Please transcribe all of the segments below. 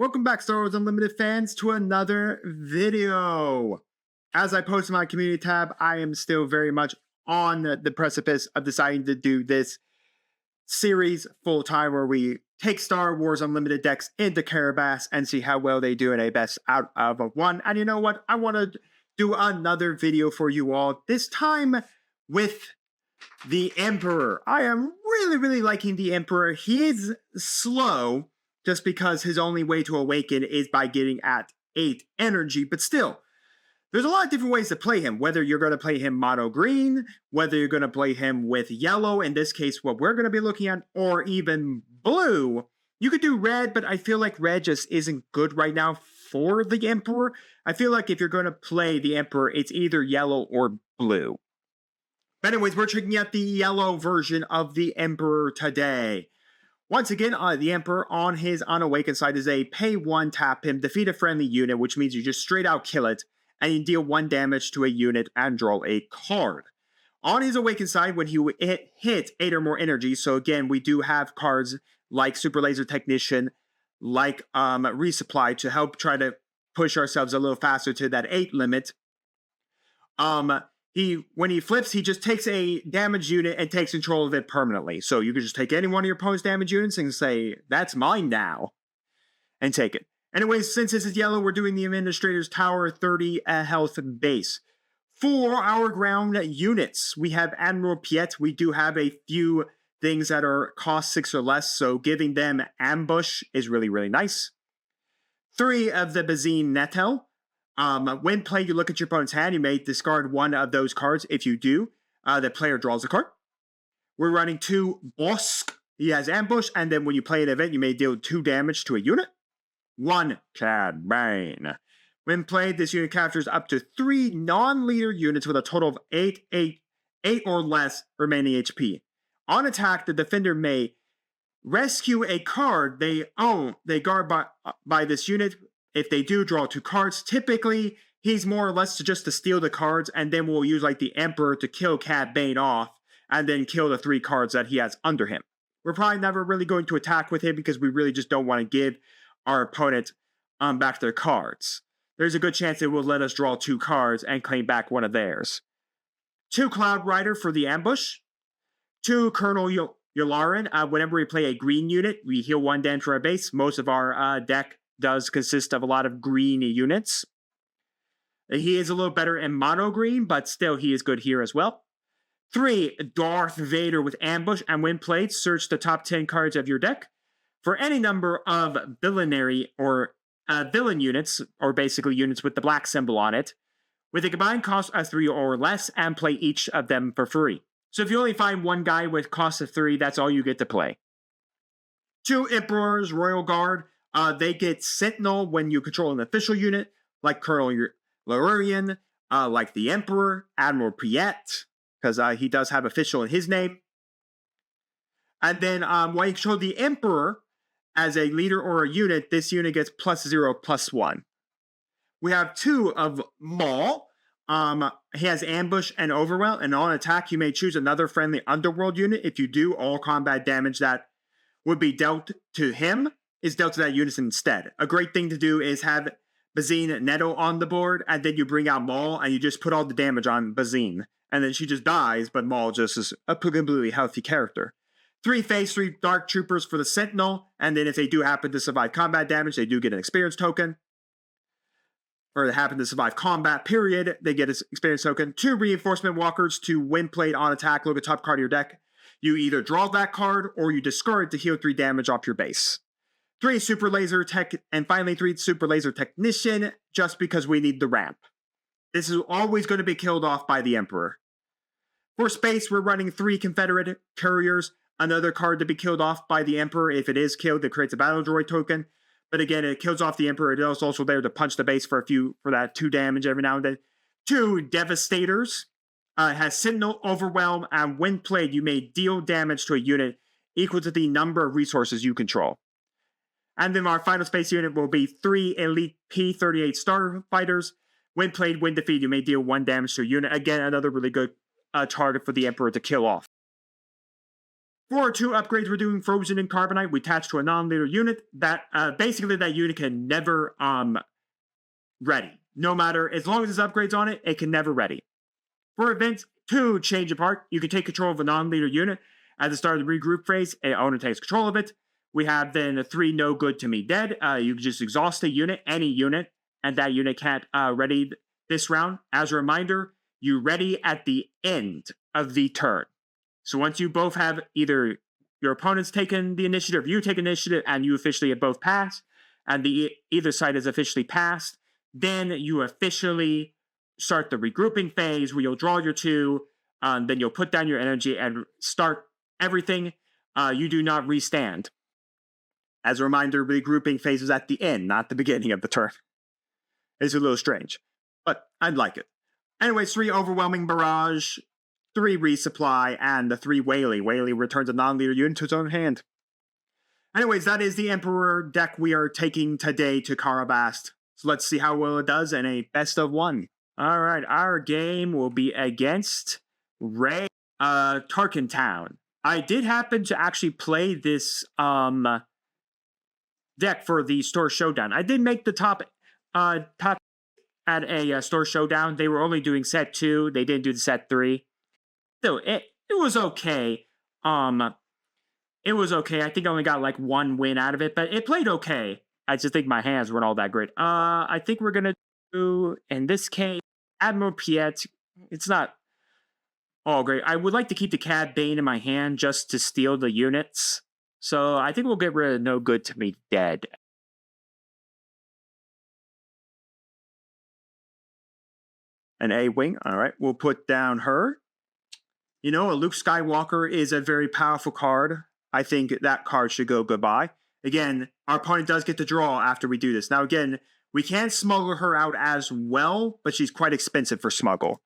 Welcome back, Star Wars Unlimited fans, to another video. As I post in my community tab, I am still very much on the precipice of deciding to do this series full-time where we take Star Wars Unlimited decks into Karabast and see how well they do in a best out of one. And you know what? I want to do another video for you all, this time with the Emperor. I am really liking the Emperor. He is slow, just because his only way to awaken is by getting at 8 energy, but still, there's a lot of different ways to play him, whether you're going to play him mono green, whether you're going to play him with yellow, in this case what we're going to be looking at, or even blue. You could do red, but I feel like red just isn't good right now for the Emperor. I feel like if you're going to play the Emperor, it's either yellow or blue. But anyways, we're checking out the yellow version of the Emperor today. Once again, the Emperor on his unawakened side is a pay 1, tap him, defeat a friendly unit, which means you just straight out kill it, and you deal 1 damage to a unit and draw a card. On his awakened side, when he hit 8 or more energy, so again, we do have cards like Super Laser Technician, like Resupply, to help try to push ourselves a little faster to that 8 limit. When he flips, he just takes a damage unit and takes control of it permanently. So you can just take any one of your opponent's damage units and say, that's mine now, and take it. Anyways, since this is yellow, we're doing the Administrator's Tower, 30 health base. For our ground units, we have Admiral Piet. We do have a few things that are cost 6 or less, so giving them ambush is really nice. 3 of the Bazine Nettel. When played, you look at your opponent's hand, you may discard 1 of those cards. If you do, the player draws a card. We're running 2 Bosk. He has ambush, and then when you play an event, you may deal 2 damage to a unit. 1 Cad Bane. When played, this unit captures up to 3 non-leader units with a total of 8 or less remaining HP. On attack, the defender may rescue a card they own, they guard by this unit. If they do, draw 2 cards. Typically, he's more or less just to steal the cards, and then we'll use like the Emperor to kill Cad Bane off, and then kill the 3 cards that he has under him. We're probably never really going to attack with him because we really just don't want to give our opponent back their cards. There's a good chance it will let us draw 2 cards and claim back one of theirs. 2 Cloud Rider for the ambush. 2 Colonel Yularen. Whenever we play a green unit, we heal 1 damage for our base. Most of our deck does consist of a lot of green units. He is a little better in mono green, but still he is good here as well. 3 Darth Vader with ambush, and when played, search the top 10 cards of your deck for any number of villainary or villain units, or basically units with the black symbol on it, with a combined cost of 3 or less, and play each of them for free. So if you only find 1 guy with cost of 3, that's all you get to play. 2 Emperor's Royal Guard. They get Sentinel when you control an official unit, like Colonel Lurian, like the Emperor, Admiral Piet, because he does have official in his name. And then when you control the Emperor as a leader or a unit, this unit gets +0/+1. We have 2 of Maul. He has ambush and overwhelm, and on attack you may choose another friendly underworld unit. If you do, all combat damage that would be dealt to him is dealt to that unit instead. A great thing to do is have Bazine Netto on the board, and then you bring out Maul, and you just put all the damage on Bazine. And then she just dies, but Maul just is a completely healthy character. 3 Phase 3 Dark Troopers for the Sentinel, and then if they do happen to survive combat damage, they do get an experience token. Or they happen to survive combat, period, they get an experience token. 2 Reinforcement Walkers to, when played on attack, look at top card of your deck. You either draw that card, or you discard it to heal 3 damage off your base. 3 Super Laser Tech, and finally 3 Super Laser Technician, just because we need the ramp. This is always going to be killed off by the Emperor. For space, we're running 3 Confederate Couriers, another card to be killed off by the Emperor. If it is killed, it creates a Battle Droid token. But again, it kills off the Emperor. It is also there to punch the base for that 2 damage every now and then. 2 Devastators. Has Sentinel, Overwhelm, and when played, you may deal damage to a unit equal to the number of resources you control. And then our final space unit will be 3 Elite P-38 Starfighters. When played, when defeated, you may deal 1 damage to a unit. Again, another really good target for the Emperor to kill off. For 2 upgrades, we're doing Frozen and Carbonite. We attach to a non-leader unit. That basically that unit can never ready. No matter, as long as there's upgrades on it, it can never ready. For events 2, Change Apart. You can take control of a non-leader unit. At the start of the regroup phase, an owner takes control of it. We have then a 3 No Good to Me Dead. You can just exhaust a unit, any unit, and that unit can't ready this round. As a reminder, you ready at the end of the turn. So once you both have either your opponent's taken the initiative, you take initiative, and you officially have both passed, and either side has officially passed, then you officially start the regrouping phase where you'll draw your 2, then you'll put down your energy and start everything. You do not restand. As a reminder, regrouping phase is at the end, not the beginning of the turn. It's a little strange, but I'd like it. Anyways, 3 Overwhelming Barrage, 3 Resupply, and the 3 Whaley. Whaley returns a non-leader unit to its own hand. Anyways, that is the Emperor deck we are taking today to Karabast. So let's see how well it does in a best of 1. Alright, our game will be against Rey Tarkintown. I did happen to actually play this deck for the Store Showdown. I did make the top at a Store Showdown. They were only doing set 2. They didn't do the set 3. So it was okay. It was okay. I think I only got like 1 win out of it, but it played okay. I just think my hands weren't all that great. I think we're gonna do, in this case, Admiral Piet. It's not all great. I would like to keep the Cad Bane in my hand just to steal the units. So I think we'll get rid of No Good to Me Dead. An A-Wing. All right, we'll put down her. You know, a Luke Skywalker is a very powerful card. I think that card should go goodbye. Again, our opponent does get to draw after we do this. Now, again, we can smuggle her out as well, but she's quite expensive for smuggle.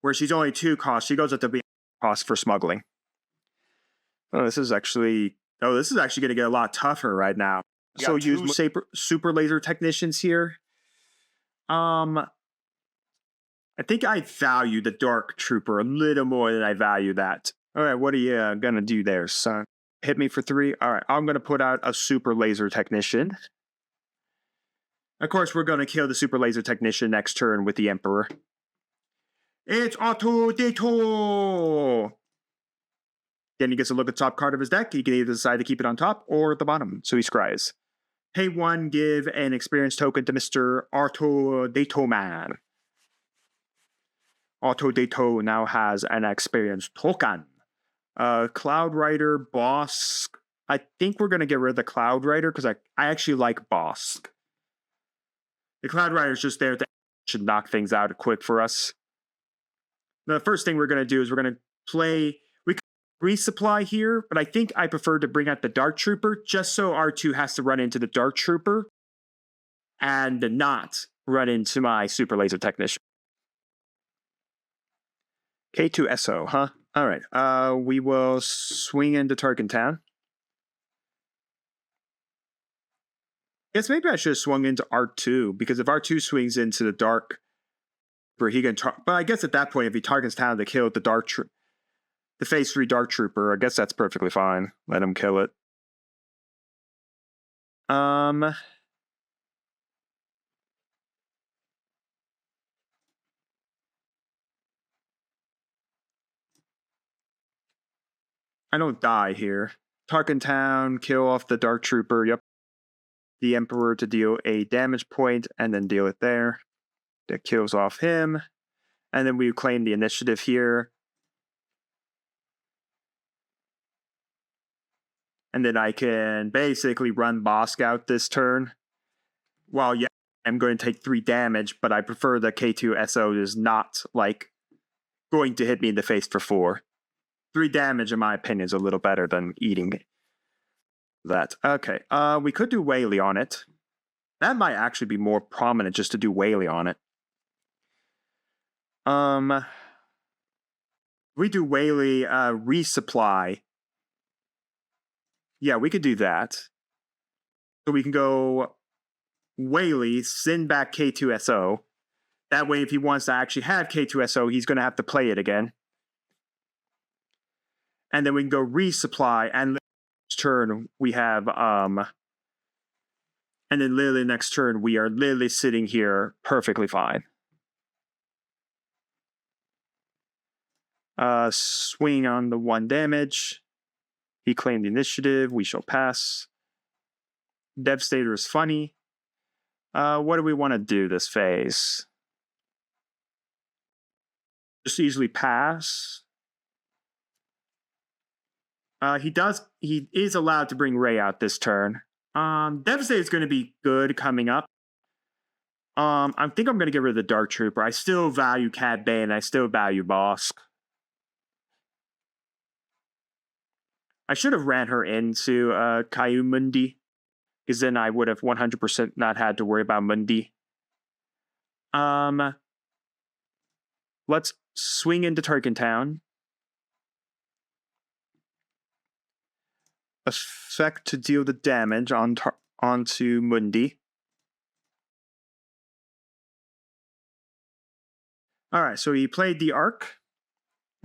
Where she's only 2 costs, she goes at the cost for smuggling. Oh, this is actually going to get a lot tougher right now. So use super laser technicians here. I think I value the Dark Trooper a little more than I value that. All right, what are you going to do there, son? Hit me for 3. All right, I'm going to put out a Super Laser Technician. Of course, we're going to kill the Super Laser Technician next turn with the Emperor. It's Auto-Dito! Then he gets to look at the top card of his deck. He can either decide to keep it on top or at the bottom, so he scries. Pay 1, give an experience token to Mr. Auto-Dito Man. Auto-Dito now has an experience token. Cloud Rider, Bosk. I think we're going to get rid of the Cloud Rider because I actually like Bosk. The Cloud Rider is just there to should knock things out quick for us. The first thing we're going to do is we're going to play... We can resupply here, but I think I prefer to bring out the Dark Trooper just so R2 has to run into the Dark Trooper and not run into my Super Laser Technician. K2SO, huh? All right. We will swing into Tarkintown. Guess maybe I should have swung into R2, because if R2 swings into the Dark, he can. But I guess at that point, if he targets town to kill the the Phase 3 Dark Trooper, I guess that's perfectly fine. Let him kill it. I don't die here. Tarkintown, kill off the Dark Trooper. Yep. The Emperor to deal a damage point and then deal it there. That kills off him. And then we claim the initiative here. And then I can basically run Bosk out this turn. Well, yeah, I'm going to take 3 damage, but I prefer the K2SO is not, like, going to hit me in the face for 4. 3 damage, in my opinion, is a little better than eating that. Okay, we could do Whaley on it. That might actually be more prominent just to do Whaley on it. We do Whaley, resupply. Yeah, we could do that. So we can go Whaley, send back K2SO. That way, if he wants to actually have K2SO, he's going to have to play it again. And then we can go resupply, and next turn we have and then literally next turn we are literally sitting here perfectly fine. Swing on the 1 damage. He claimed the initiative. We shall pass. Devastator is funny. What do we want to do this phase? Just easily pass. He is allowed to bring Rey out this turn. Devastator is going to be good coming up. I think I'm going to get rid of the Dark Trooper. I still value Cad Bane. I still value Bossk. I should have ran her into Caillou Mundi, because then I would have 100% not had to worry about Mundi. Let's swing into Tarkintown. Effect to deal the damage onto Mundi. Alright, so he played the Arc.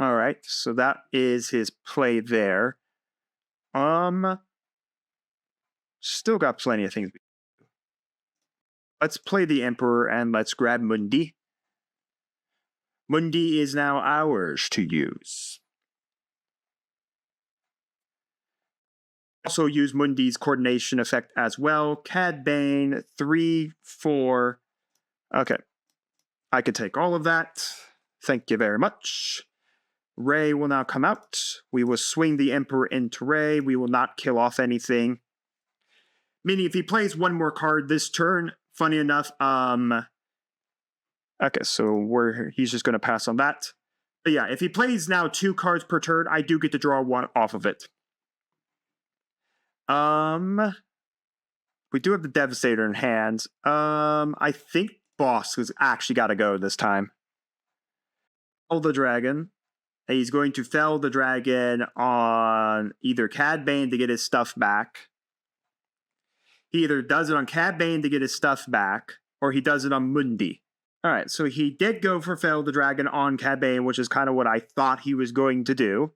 Alright, so that is his play there. Still got plenty of things. Let's play the Emperor and let's grab Mundi. Mundi is now ours to use. Also use Mundi's coordination effect as well. Cad Bane, 3, 4. Okay. I can take all of that. Thank you very much. Rey will now come out. We will swing the Emperor into Rey. We will not kill off anything. Meaning if he plays one more card this turn, funny enough, okay, so he's just going to pass on that. But yeah, if he plays now 2 cards per turn, I do get to draw 1 off of it. We do have the Devastator in hand. I think Bossk has actually got to go this time. Fell the dragon. He's going to fell the dragon on either Cad Bane to get his stuff back. He either does it on Cad Bane to get his stuff back, or he does it on Mundi. Alright, so he did go for fell the dragon on Cad Bane, which is kind of what I thought he was going to do.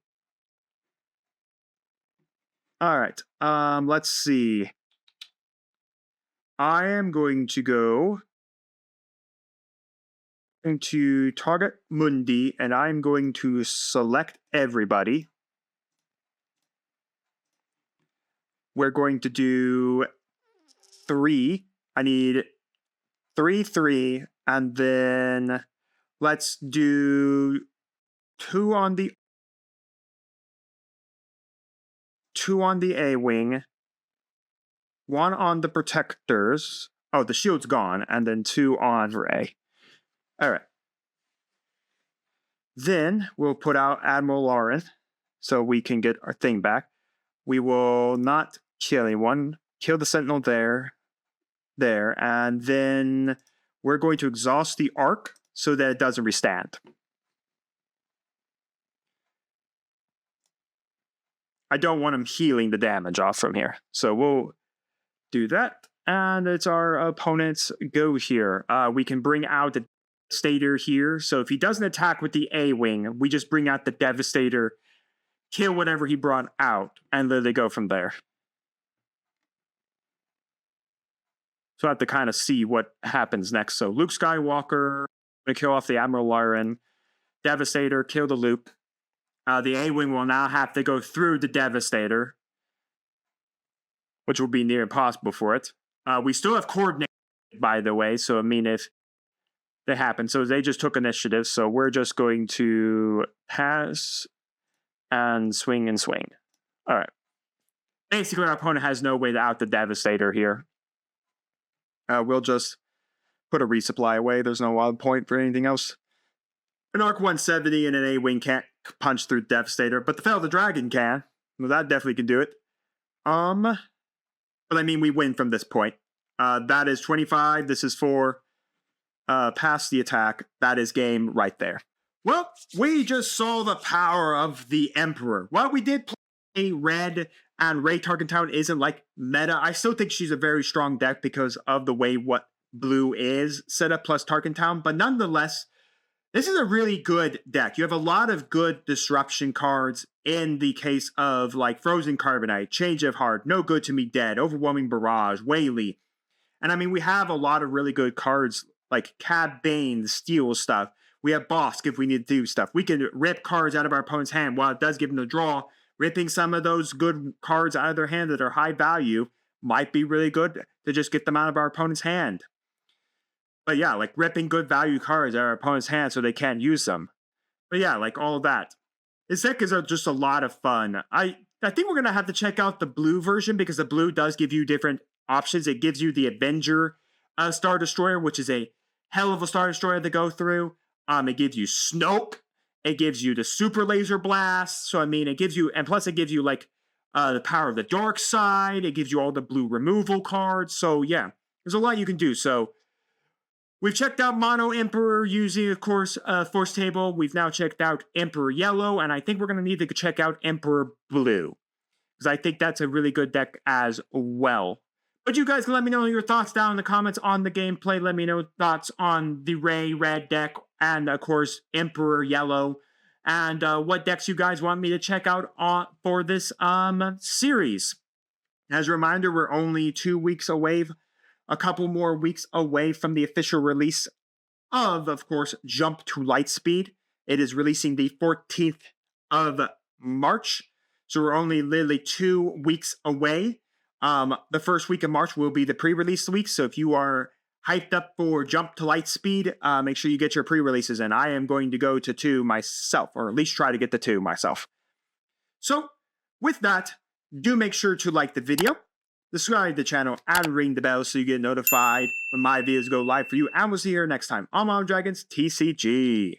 Alright, let's see. I am going to go into target Mundi, and I'm going to select everybody. We're going to do 3. I need 3, 3, and then let's do 2 on the A-Wing, 1 on the Protectors. Oh, the shield's gone, and then 2 on Rey. Alright. Then we'll put out Admiral Lauren so we can get our thing back. We will not kill anyone. Kill the Sentinel there, and then we're going to exhaust the Arc so that it doesn't restand. I don't want him healing the damage off from here, so we'll do that. And it's our opponent's go here. We can bring out the Devastator here, so if he doesn't attack with the A-Wing, we just bring out the Devastator, kill whatever he brought out, and then they go from there. So I have to kind of see what happens next. So Luke Skywalker, gonna kill off the Admiral Lauren. Devastator, kill the Luke. The A-Wing will now have to go through the Devastator, which will be near impossible for it. We still have coordinate, by the way, so I mean if that happens. So they just took initiative, so we're just going to pass and swing and swing. Alright. Basically, our opponent has no way to out the Devastator here. We'll just put a resupply away. There's no wild point for anything else. An Arc 170 and an A-Wing can't punch through Devastator, but the Fell the Dragon can. Well, that definitely can do it. But I mean, we win from this point. That is 25. This is 4. Pass the attack. That is game right there. Well, we just saw the power of the Emperor. While we did play red and Rey Tarkintown isn't like meta, I still think she's a very strong deck because of the way what blue is set up plus Tarkintown. But nonetheless, This is a really good deck. You have a lot of good disruption cards in the case of like Frozen Carbonite, Change of Heart, No Good to Me Dead, Overwhelming Barrage, Whaley. And I mean, we have a lot of really good cards like Cad Bane, Steel stuff. We have Bosk if we need to do stuff. We can rip cards out of our opponent's hand. While it does give them the draw, ripping some of those good cards out of their hand that are high value might be really good to just get them out of our opponent's hand. But yeah, like ripping good value cards out of our opponent's hand so they can't use them. But yeah, like all of that. This deck is just a lot of fun. I think we're going to have to check out the blue version because the blue does give you different options. It gives you the Avenger Star Destroyer, which is a hell of a Star Destroyer to go through. It gives you Snoke. It gives you the Super Laser Blast. So, I mean, it gives you, and plus it gives you like the power of the dark side. It gives you all the blue removal cards. So, yeah, there's a lot you can do. So, we've checked out Mono Emperor using, of course, Force Table. We've now checked out Emperor Yellow, and I think we're going to need to check out Emperor Blue, because I think that's a really good deck as well. But you guys can let me know your thoughts down in the comments on the gameplay. Let me know thoughts on the Rey Red deck and, of course, Emperor Yellow. And what decks you guys want me to check out for this series. As a reminder, we're only 2 weeks away, a couple more weeks away from the official release of course, Jump to Lightspeed. It is releasing the 14th of March. So we're only literally 2 weeks away. The first week of March will be the pre-release week. So if you are hyped up for Jump to Lightspeed, make sure you get your pre-releases. And I am going to go to 2 myself, or at least try to get to 2 myself. So with that, do make sure to like the video, subscribe to the channel, and ring the bell so you get notified when my videos go live for you. And we'll see you here next time on Modern Dragons TCG.